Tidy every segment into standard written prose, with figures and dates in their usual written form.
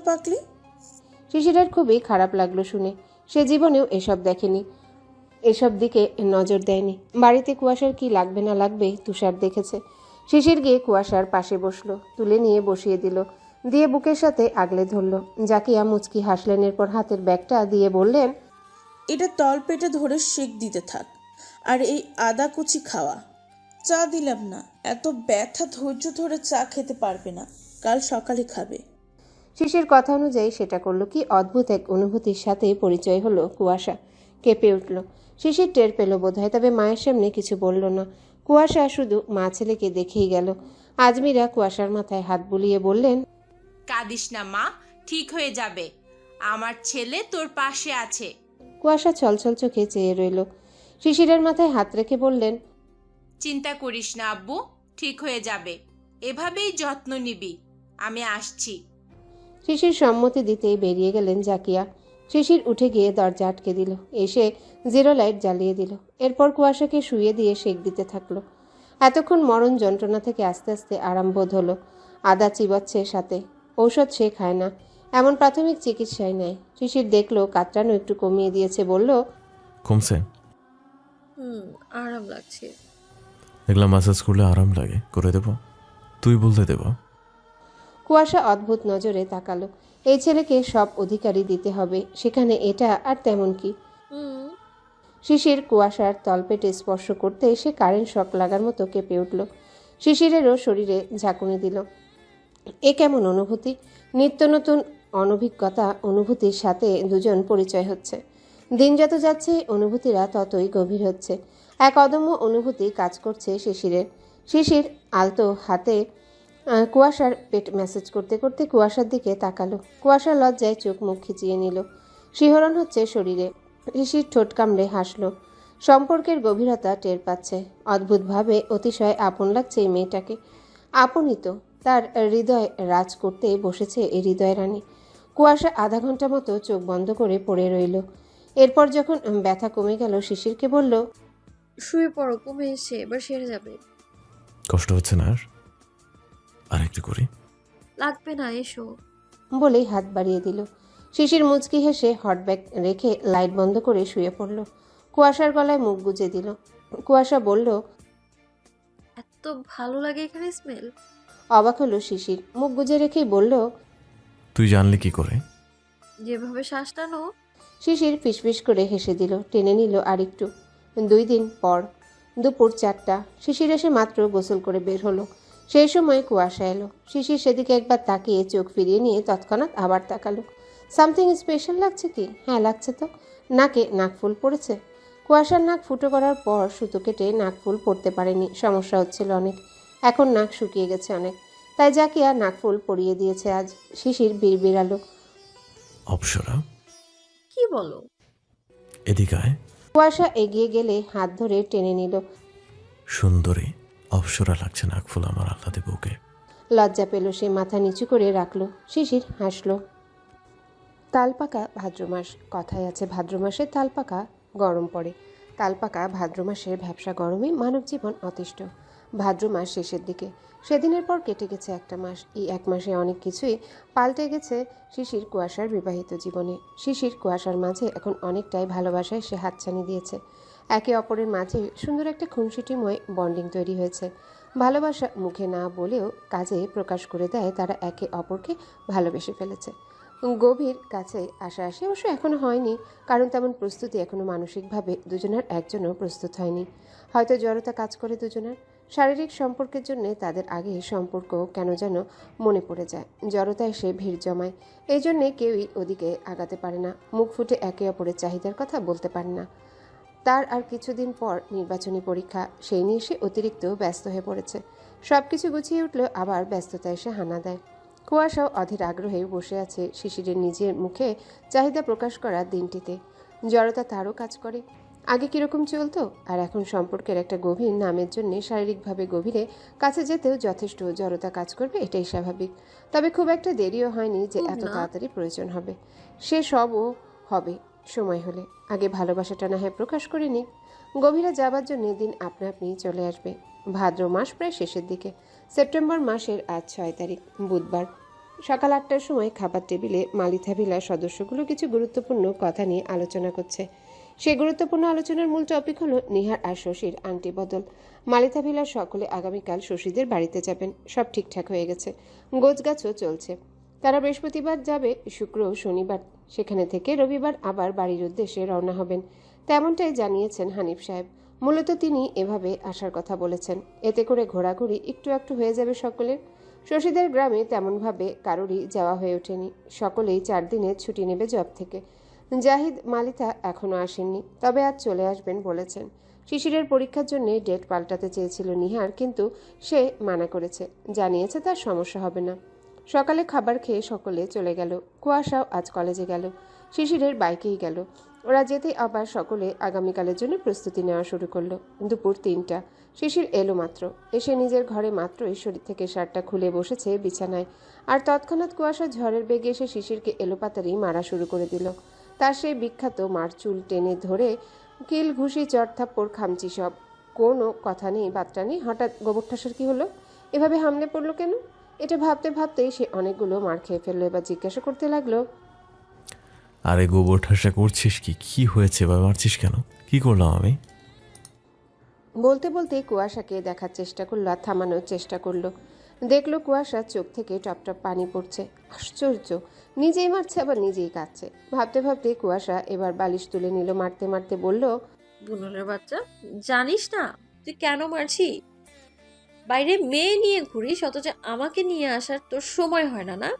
পাকলি? শিশিরের খুবই খারাপ লাগলো শুনে। সে জীবনেও এসব দেখেনি, এসব দিকে নজর দেয়নি। বাড়িতে কুয়াশার কি লাগবে না লাগবে তুষার দেখেছে। শিশির গিয়ে কুয়াশার পাশে বসলো, তুলে নিয়ে বসিয়ে দিল, দিয়ে বুকের সাথে আগলে ধরল। জাকিয়া মুচকি হাসলেন, এরপর হাতের ব্যাগটা দিয়ে বললেন, এটা তল পেটে ধরে সেক দিতে থাক, আর এই আদা কুচি খাওয়া। চা দিলাম না, এত ব্যথা ধৈর্য ধরে চা খেতে পারবে না, কাল সকালে খাবে। শিশির কথা অনুযায়ী সেটা করলো। কি অদ্ভুত এক অনুভূতির সাথে পরিচয় হলো কুয়াশা। কেঁপে উঠল। শিশির টের পেল বোধহয়, তবে মায়ের সামনে কিছু বলল না। কুয়াশা শুধু মা ছেলেকে দেখেই গেল। আজমিরা কুয়াশার মাথায় হাত বুলিয়ে বললেন, কাঁদিস না মা, ঠিক হয়ে যাবে। আমার ছেলে তোর পাশে আছে। কুয়াশা ছলছল চোখে চেয়ে রইল। শিশিরের মাথায় হাত রেখে বললেন, চিন্তা করিস না আব্বু, ঠিক হয়ে যাবে। এভাবেই যত্ন নিবি। আমি আসছি। শিশির সম্মতি দিতেই বেরিয়ে গেলেন জাকিয়া। শিশির উঠে গিয়ে দরজা আটকে দিল, এসে জিরো লাইট জ্বালিয়ে দিল। এরপর কুয়াশাকে শুইয়ে দিয়ে সেক দিতে থাকলো। এতক্ষণ মরণ যন্ত্রণা থেকে আস্তে আস্তে আরাম বোধ হলো। আদা চিবাচ্ছে সাথে, ঔষধ সে খায় না, এমন প্রাথমিক চিকিৎসাই নেয়। শিশির দেখলো কাতরানো একটু কমিয়ে দিয়েছে, বলল, কমছে? আরাম লাগছে। এগুলা মাসাজ করলে আরাম লাগে, করে দেব? তুই বলতে দেব? কুয়াশা অদ্ভুত নজরে তাকালো। এই ছেলেকে সব অধিকারই দিতে হবে, সেখানে এটা আর তেমন কি। হুম। শিশির কুয়াশার তলপেটে স্পর্শ করতে সে কারেন্ট শক লাগার মতো কেঁপে উঠল। শিশিরেরও শরীরে ঝাঁকুনি দিল। এ কেমন অনুভূতি! নিত্য নতুন অনভিজ্ঞতা অনুভূতির সাথে দুজন পরিচয় হচ্ছে। দিন যত যাচ্ছে অনুভূতিরা ততই গভীর হচ্ছে। এক অদম্য অনুভূতি কাজ করছে শিশিরের। শিশির আলতো হাতে কুয়াশার পেট ম্যাসেজ করতে করতে কুয়াশার দিকে তাকালো। কুয়াশার লজ্জায় চোখ মুখ খিচিয়ে নিল। শিহরণ হচ্ছে শরীরে। শিশির ঠোঁট কামড়ে হাসল। সম্পর্কের গভীরতা টের পাচ্ছে। অদ্ভুতভাবে অতিশয় আপন লাগছে এই মেয়েটাকে। আপনই তো, তার হৃদয় রাজ করতে বসেছে এই হৃদয় রানী। কুয়াশা আধা ঘন্টা মতো চোখ বন্ধ করে পড়ে রইল। এরপর যখন ব্যথা কমে গেল, শিশিরকে বলল, শুয়ে পড়ো, কমে এসে এবার সেরে যাবে। কষ্ট হচ্ছে না আর? আর একটু করি? লাগবে না, এসো। বলেই হাত বাড়িয়ে দিল। শিশির মুচকি হেসে হটব্যাগ রেখে লাইট বন্ধ করে শুয়ে পড়ল। কুয়াশার গলায় মুখ গুজে দিল। কুয়াশা বলল, এত ভালো লাগে এখানে স্মেল। অবাক হলো শিশির। মুখ গুজে রেখেই বলল, তুই জানলি কি করে? যেভাবে শ্বাস টানো। শিশির ফিসফিস করে হেসে দিল, টেনে নিল আরেকটু। 2 দিন পর দুপুর 4টা। শিশির এসে মাত্র গোসল করে বের হলো। সেই সময় কুয়াশা এলো। শিশির সেদিকে একবার তাকিয়ে চোখ ফিরিয়ে নিয়ে তৎক্ষণাৎ আবার তাকালো। সামথিং স্পেশাল লাগছে কি? হ্যাঁ লাগছে তো। নাকে নাকফুল পড়েছে। কুয়াশার নাক ফুটো করার পর সুতো কেটে নাকফুল পরতে পারেনি, সমস্যা হচ্ছিল অনেক। এখন নাক শুকিয়ে গেছে অনেক, তাই জাকিয়া নাকফুল পরিয়ে দিয়েছে আজ। শিশির বিড়বিড়ালো, অপসরা, কি বলো? এদিকে আয়। কুয়াশা এগিয়ে গেলে হাত ধরে টেনে নিল। সুন্দরী অপসরা লাগছে নাকফুল আমার আহ্লাদে বুকে। লজ্জা পেল সে, মাথা নিচু করে রাখলো। শিশির হাসল। তালপাকা ভাদ্র মাস। কথায় আছে ভাদ্র মাসে তালপাকা গরম পড়ে। তালপাকা ভাদ্র মাসের ভ্যাপসা গরমে মানব জীবন অতিষ্ঠ। ভাদ্র মাস শেষের দিকে। সেদিনের পর কেটে গেছে একটা মাস। এই এক মাসে অনেক কিছুই পাল্টে গেছে শিশির কুয়াশার বিবাহিত জীবনে। শিশির কুয়াশার মাঝে এখন অনেকটাই ভালোবাসায় সে হাতছানি দিয়েছে। একে অপরের মাঝে সুন্দর একটা খুনসুটিময় বন্ডিং তৈরি হয়েছে। ভালোবাসা মুখে না বলেও কাজে প্রকাশ করে দেয় তারা একে অপরকে ভালোবেসে ফেলেছে। গভীর কাছে আসা অবশ্য এখনও হয়নি, কারণ তেমন প্রস্তুতি এখনও মানসিকভাবে দুজনের একজনও প্রস্তুত হয়নি। হয়তো জড়তা কাজ করে দুজনের। শারীরিক সম্পর্কের জন্য তাদের আগে সম্পর্ক কেন যেন মনে পড়ে যায়। জড়তা এসে ভিড় জমায়। এই জন্যে কেউই ওদিকে আগাতে পারে না, মুখ ফুটে একে অপরের চাহিদার কথা বলতে পারে না। তার আর কিছুদিন পর নির্বাচনী পরীক্ষা, সেই নিয়ে সে অতিরিক্ত ব্যস্ত হয়ে পড়েছে। সব কিছু গুছিয়ে উঠলেও আবার ব্যস্ততা এসে হানা দেয়। কুয়াশাও অধীর আগ্রহে বসে আছে শিশিরের নিজের মুখে চাহিদা প্রকাশ করার দিনটিতে। জড়তা তারও কাজ করে। আগে কীরকম চলতো, আর এখন সম্পর্কের একটা গভীর নামের জন্য শারীরিকভাবে গভীরে কাছে যেতেও যথেষ্ট জড়তা কাজ করবে, এটাই স্বাভাবিক। তবে খুব একটা দেরিও হয়নি যে এত তাড়াতাড়ি প্রয়োজন হবে। সে সবও হবে সময় হলে। আগে ভালোবাসাটা না হয় প্রকাশ করে নিক। গভীরে যাবার জন্য দিন আপনা আপনি চলে আসবে। ভাদ্র মাস প্রায় শেষের দিকে। সেপ্টেম্বর মাসের আজ 6 তারিখ, বুধবার। সকাল 8টার সময় খাবার টেবিলে মালিথা ভিলার সদস্যগুলো কিছু গুরুত্বপূর্ণ কথা নিয়ে আলোচনা করছে। সেই গুরুত্বপূর্ণ আলোচনার মূল টপিক হলো নিহার আর শশীর আন্টি বদল। মালিথা ভিলার সকলে আগামীকাল শশীদের বাড়িতে যাবেন। সব ঠিকঠাক হয়ে গেছে, গোছগাছও চলছে। তারা বৃহস্পতিবার যাবে, শুক্র ও শনিবার সেখানে থেকে রবিবার আবার বাড়ির উদ্দেশ্যে রওনা হবেন। তেমনটাই জানিয়েছেন হানিফ সাহেব। মূলত তিনি এভাবে আসার কথা বলেছেন, এতে করে ঘোরাঘুরি একটু একটু হয়ে যাবে সকলের। শশীদের গ্রামে তেমনভাবে কারোরই যাওয়া হয়ে ওঠেনি। সকলেই 4 দিনের ছুটি নেবে জব থেকে। জাহিদ মালিথা এখনও আসেননি, তবে আজ চলে আসবেন বলেছেন। শিশিরের পরীক্ষার জন্য ডেট পাল্টাতে চেয়েছিল নিহার, কিন্তু সে মানা করেছে, জানিয়েছে তার সমস্যা হবে না। সকালে খাবার খেয়ে সকলে চলে গেল। কুয়াশাও আজ কলেজে গেল, শিশিরের বাইকেই গেল। ওরা যেতেই আবার সকলে আগামীকালের জন্য প্রস্তুতি নেওয়া শুরু করলো। দুপুর 3টা, শিশির এলো মাত্র। এসে নিজের ঘরে মাত্রই শরীর থেকে শার্টটা খুলে বসেছে বিছানায়, আর তৎক্ষণাৎ কুয়াশা ঝড়ের বেগে এসে শিশিরকে এলোপাতারি মারা শুরু করে দিল। তার সেই বিখ্যাত মার চুল টেনে ধরে কিল, ঘুষি, চড় থাপ্পড়, খামচি, সব। কোনো কথা নেই, বার্তা নেই। হঠাৎ গোবর ঠাসার কি হলো? এভাবে হামলে পড়লো কেন? এটা ভাবতে ভাবতেই সে অনেকগুলো মার খেয়ে ফেললো। এবার জিজ্ঞাসা করতে লাগলো, আরে গোবর ঠাসা করছিস কি? কি হয়েছে বা মারছিস কেন? কি করলাম আমি? বলতে বলতে কুয়াশাকে দেখার চেষ্টা করলো আর থামানোর চেষ্টা করলো। দেখলো কুয়াশার চোখ থেকে টপ টপ পানি পড়ছে। আশ্চর্য, নিজেই মারছে আবার নিজেই কাঁদছে। ভাবতে ভাবতে কুয়াশা এবার বালিশ তুলে নিল, মারতে মারতে বলল, বুনলের বাচ্চা, জানিস না তুই কেন মারছি? বাইরে মেয়ে নিয়ে ঘুরিস, অথচ আমাকে নিয়ে আসার তোর সময় হয় না। না,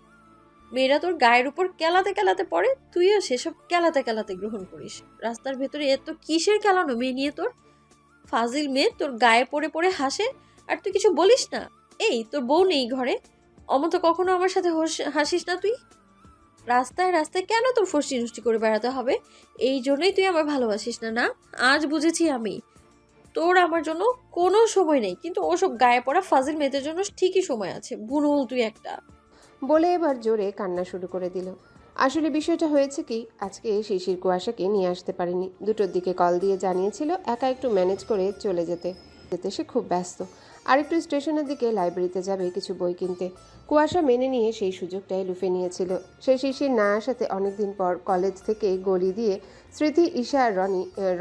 মেয়েরা তোর গায়ের উপর কেলাতে কেলাতে পড়ে, তুইও সেসব কেলাতে কেলাতে গ্রহণ করিস। রাস্তার ভেতরে এত কিসের কেলানো মেয়ে নিয়ে তোর? ফাজিল মেয়ে তোর গায়ে পড়ে পড়ে হাসে, আর তুই কিছু বলিস না। এই তোর বউ নেই ঘরে, অমত কখনো আমার সাথে হাসিস না তুই। রাস্তায় রাস্তায় কেন তোর ফষ্টি নষ্টি করে বেড়াতে হবে? এই জন্যই তুই আমার ভালোবাসিস না। না, আজ বুঝেছি আমি, তোর আমার জন্য কোনো সময় নেই, কিন্তু ওসব গায়ে পড়া ফাজিল মেয়েদের জন্য ঠিকই সময় আছে। বুনুল তুই একটা। বলে এবার জোরে কান্না শুরু করে দিল। আসলে বিষয়টা হয়েছে কি, আজকে শিশির কুয়াশাকে নিয়ে আসতে পারেনি। 2টোর দিকে কল দিয়ে জানিয়েছিল একা একটু ম্যানেজ করে চলে যেতে। সে খুব ব্যস্ত, আর একটু স্টেশনের দিকে লাইব্রেরিতে যাবে কিছু বই কিনতে। কুয়াশা মেনে নিয়ে সেই সুযোগটাই লুফে নিয়েছিল। সে শিশির না আসাতে অনেকদিন পর কলেজ থেকে গলি দিয়ে স্মৃতি, ঈশা আর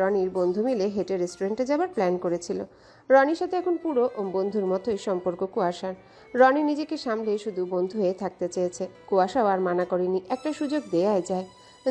রনির বন্ধু মিলে হেঁটে রেস্টুরেন্টে যাবার প্ল্যান করেছিল। রনির সাথে এখন পুরো বন্ধুর মতোই সম্পর্ক কুয়াশার। রনি নিজেকে সামলে শুধু বন্ধু হয়ে থাকতে চেয়েছে। কুয়াশাও আর মানা করেনি, একটা সুযোগ দেয়াই যায়।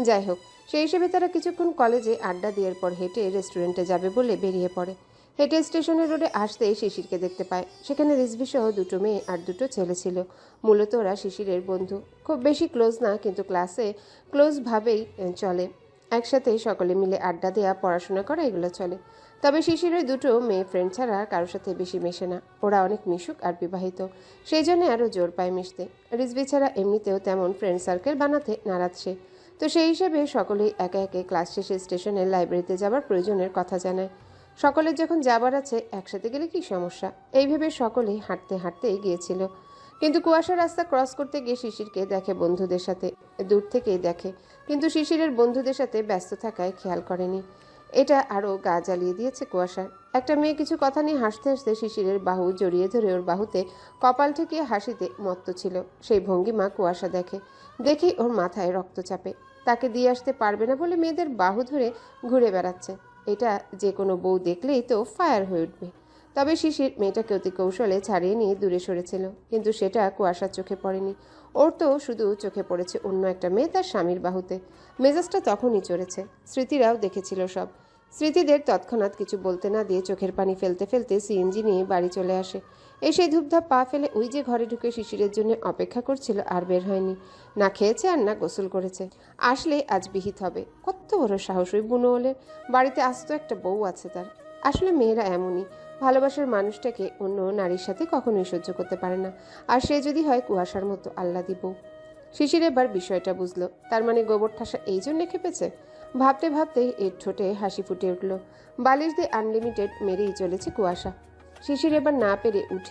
যাই হোক, সেই হিসেবে তারা কিছুক্ষণ কলেজে আড্ডা দেওয়ার পর হেঁটে রেস্টুরেন্টে যাবে বলে বেরিয়ে পড়ে। হেঁটে স্টেশনের রোডে আসতেই শিশিরকে দেখতে পায়। সেখানে রিজভি সহ 2টো মেয়ে আর 2টো ছেলে ছিল। মূলত ওরা শিশিরের বন্ধু, খুব বেশি ক্লোজ না, কিন্তু ক্লাসে ক্লোজভাবেই চলে। একসাথে সকলে মিলে আড্ডা দেওয়া, পড়াশোনা করা, এগুলো চলে। তবে শিশিরের 2টো মেয়ে ফ্রেন্ড ছাড়া কারোর সাথে বেশি মেশে না। ওরা অনেক মিশুক আর বিবাহিত, সেই জন্য আরও জোর পায় মিশতে। রিজভি ছাড়া এমনিতেও তেমন ফ্রেন্ড সার্কেল বানাতে নারাজ সে। তো সেই হিসেবে সকলেই একে একে ক্লাস শেষে স্টেশনের লাইব্রেরিতে যাবার প্রয়োজনের কথা জানায়। সকলের যখন যাবার আছে, একসাথে গেলে কি সমস্যা, এই ভেবে সকলেই হাঁটতে হাঁটতেই গিয়েছিল। কিন্তু কুয়াশা রাস্তা ক্রস করতে গিয়ে শিশিরকে দেখে বন্ধুদের সাথে। দূর থেকেই দেখে, কিন্তু শিশিরের বন্ধুদের সাথে ব্যস্ত থাকায় খেয়াল করেনি। এটা আরও গা জ্বালিয়ে দিয়েছে কুয়াশার। একটা মেয়ে কিছু কথা নিয়ে হাসতে হাসতে শিশিরের বাহু জড়িয়ে ধরে ওর বাহুতে কপাল ঠেকিয়ে হাসিতে মত্ত ছিল। সেই ভঙ্গিমা কুয়াশা দেখে, দেখেই ওর মাথায় রক্ত চাপে। তাকে দিয়ে আসতে পারবে না বলে মেয়েদের বাহু ধরে ঘুরে বেড়াচ্ছে। এটা যে কোনো বউ দেখলেই তো ফায়ার হয়ে উঠবে। তবে শিশির মেয়েটাকে অতি কৌশলে ছাড়িয়ে নিয়ে দূরে সরেছিল, কিন্তু সেটা কুয়াশার চোখে পড়েনি। ওর তো শুধু চোখে পড়েছে অন্য একটা মেয়ে তার স্বামীর বাহুতে। মেজাজটা তখনই চড়েছে। স্মৃতিরাও দেখেছিল সব। স্মৃতিদের তৎক্ষণাৎ কিছু বলতে না দিয়ে চোখের পানি ফেলতে ফেলতে সিএনজি নিয়ে বাড়ি চলে আসে। এসে ধূপধাপ পা ফেলে ওই যে ঘরে ঢুকে শিশিরের জন্য অপেক্ষা করছিল, আর বের হয়নি। না খেয়েছে আর না গোসল করেছে। আসলে আজ বিহিত হবে। কত বড় সাহস ওই বুনোলের! বাড়িতে আসতো একটা বউ আছে তার। আসলে মেয়েরা এমনই, ভালোবাসার মানুষটাকে অন্য নারীর সাথে কখনোই সহ্য করতে পারে না। আর সে যদি হয় কুয়াশার মতো আহ্লাদি বউ। শিশির এবার বিষয়টা বুঝলো। তার মানে গোবর ঠাসা এই জন্যে খেপেছে। ভাবতে ভাবতেই এর ঠোঁটে হাসি ফুটে উঠল। বালিশ দিয়ে আনলিমিটেড মেরেই চলেছে কুয়াশা। শিশির এবার না পেরে উঠে